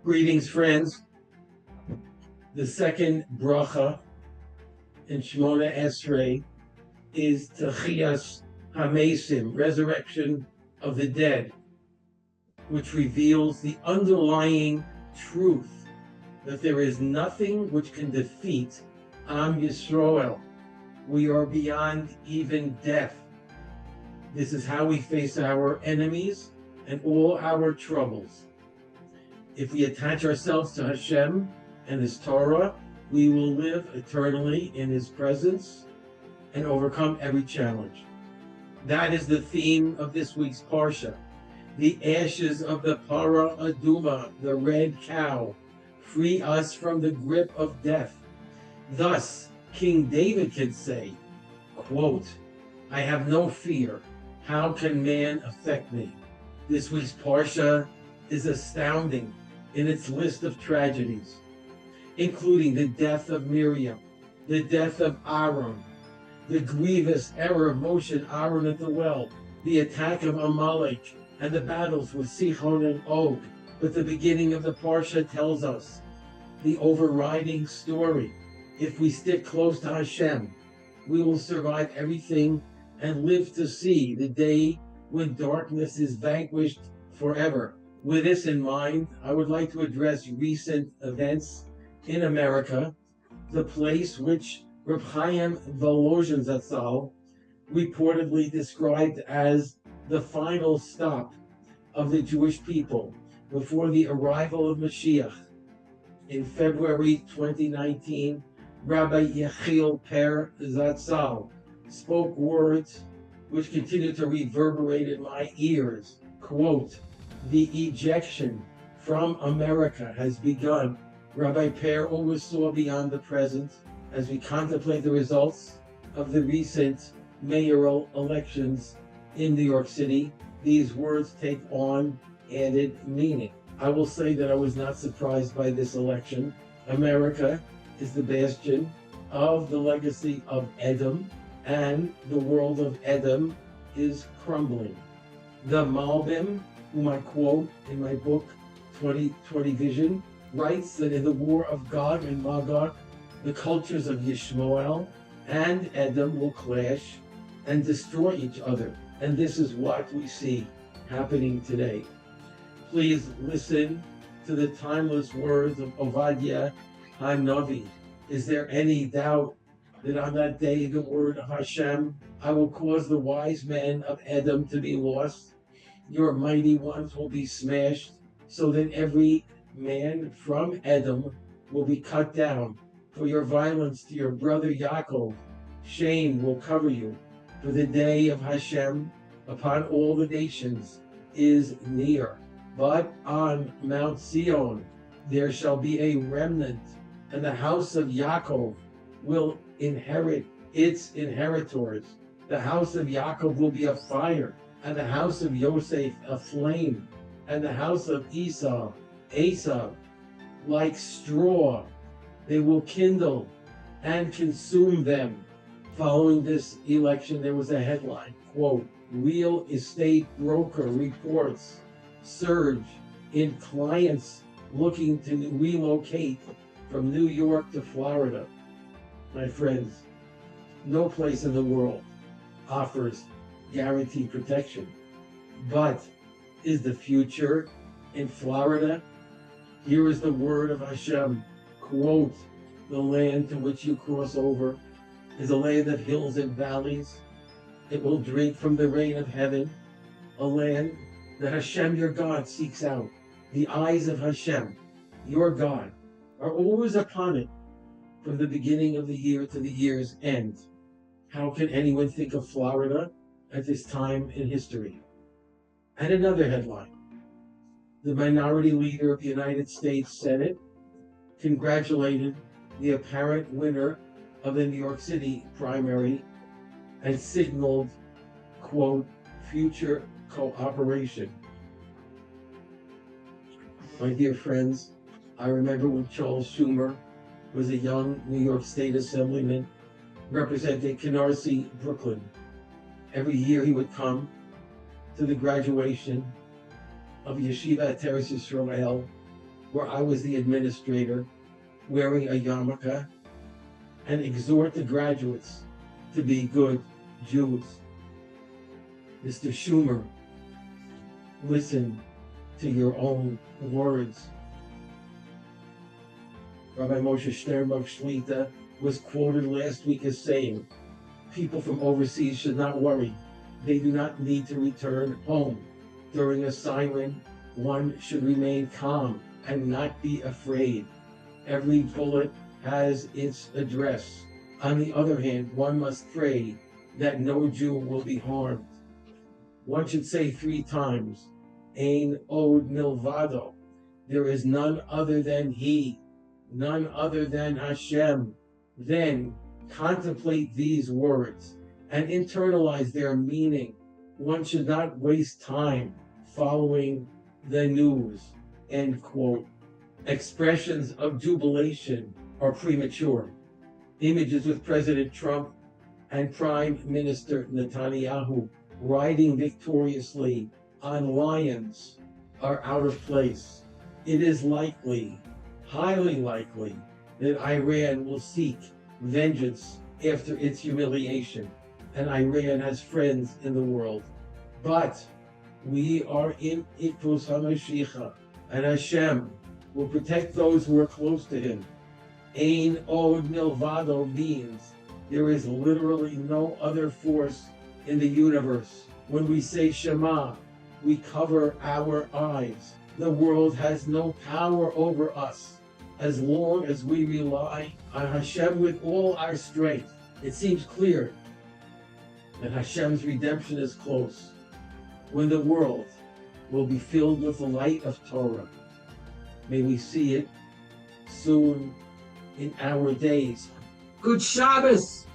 Greetings, friends. The second bracha in Shmona Esrei is Techias Hamesim, resurrection of the dead, which reveals the underlying truth that there is nothing which can defeat Am Yisrael. We are beyond even death. This is how we face our enemies and all our troubles. If we attach ourselves to Hashem and His Torah, we will live eternally in His presence and overcome every challenge. That is the theme of this week's Parsha. The ashes of the Para Aduma, the red cow, free us from the grip of death. Thus, King David can say, quote, I have no fear. How can man affect me? This week's Parsha is astounding in its list of tragedies, including the death of Miriam, the death of Aaron, the grievous error of Moshe and Aaron at the well, the attack of Amalek, and the battles with Sichon and Og. But the beginning of the Parsha tells us the overriding story. If we stick close to Hashem, we will survive everything and live to see the day when darkness is vanquished forever. With this in mind, I would like to address recent events in America, the place which Reb Chaim Volozhin Zatzal reportedly described as the final stop of the Jewish people before the arrival of Mashiach. In February 2019, Rabbi Yechiel Per Zatzal spoke words which continue to reverberate in my ears. Quote, the ejection from America has begun. Rabbi Per always saw beyond the present as we contemplate the results of the recent mayoral elections in New York City. These words take on added meaning. I will say that I was not surprised by this election. America is the bastion of the legacy of Edom, and the world of Edom is crumbling. The Malbim, whom I quote in my book 2020 Vision, writes that in the war of Gog and Magog, the cultures of Yishmael and Edom will clash and destroy each other. And this is what we see happening today. Please listen to the timeless words of Ovadia HaNavi. Is there any doubt that on that day, the word of Hashem, I will cause the wise men of Edom to be lost? Your mighty ones will be smashed, so that every man from Edom will be cut down. For your violence to your brother Yaakov, shame will cover you. For the day of Hashem upon all the nations is near. But on Mount Zion there shall be a remnant, and the house of Yaakov will inherit its inheritors. The house of Yaakov will be a fire, and the house of Yosef a flame, and the house of Esau like straw. They will kindle and consume them. Following this election, there was a headline, quote, real estate broker reports surge in clients looking to relocate from New York to Florida. My friends, no place in the world offers guaranteed protection. But is the future in Florida? Here is the word of Hashem, quote, the land to which you cross over is a land of hills and valleys. It will drink from the rain of heaven, a land that Hashem your God seeks out. The eyes of Hashem, your God, are always upon it from the beginning of the year to the year's end. How can anyone think of Florida at this time in history? And another headline, the minority leader of the United States Senate congratulated the apparent winner of the New York City primary and signaled, quote, future cooperation. My dear friends, I remember when Charles Schumer was a young New York State Assemblyman representing Canarsie, Brooklyn. Every year he would come to the graduation of Yeshiva Teres Yisrael where I was the administrator, wearing a yarmulke, and exhort the graduates to be good Jews. Mr. Schumer, listen to your own words. Rabbi Moshe Sternberg Shlita was quoted last week as saying, people from overseas should not worry. They do not need to return home. During a siren, one should remain calm and not be afraid. Every bullet has its address. On the other hand, one must pray that no Jew will be harmed. One should say 3 times, Ein od milvado. There is none other than He, none other than Hashem. Then contemplate these words and internalize their meaning. One should not waste time following the news. End quote. Expressions of jubilation are premature. Images with President Trump and Prime Minister Netanyahu riding victoriously on lions are out of place. It is likely, highly likely, that Iran will seek vengeance after its humiliation, and Iran has friends in the world. But we are in Ikus HaMashiach, and Hashem will protect those who are close to Him. Ein od milvado means there is literally no other force in the universe. When we say Shema, we cover our eyes. The world has no power over us as long as we rely on Hashem with all our strength. It seems clear that Hashem's redemption is close, when the world will be filled with the light of Torah. May we see it soon in our days. Good Shabbos!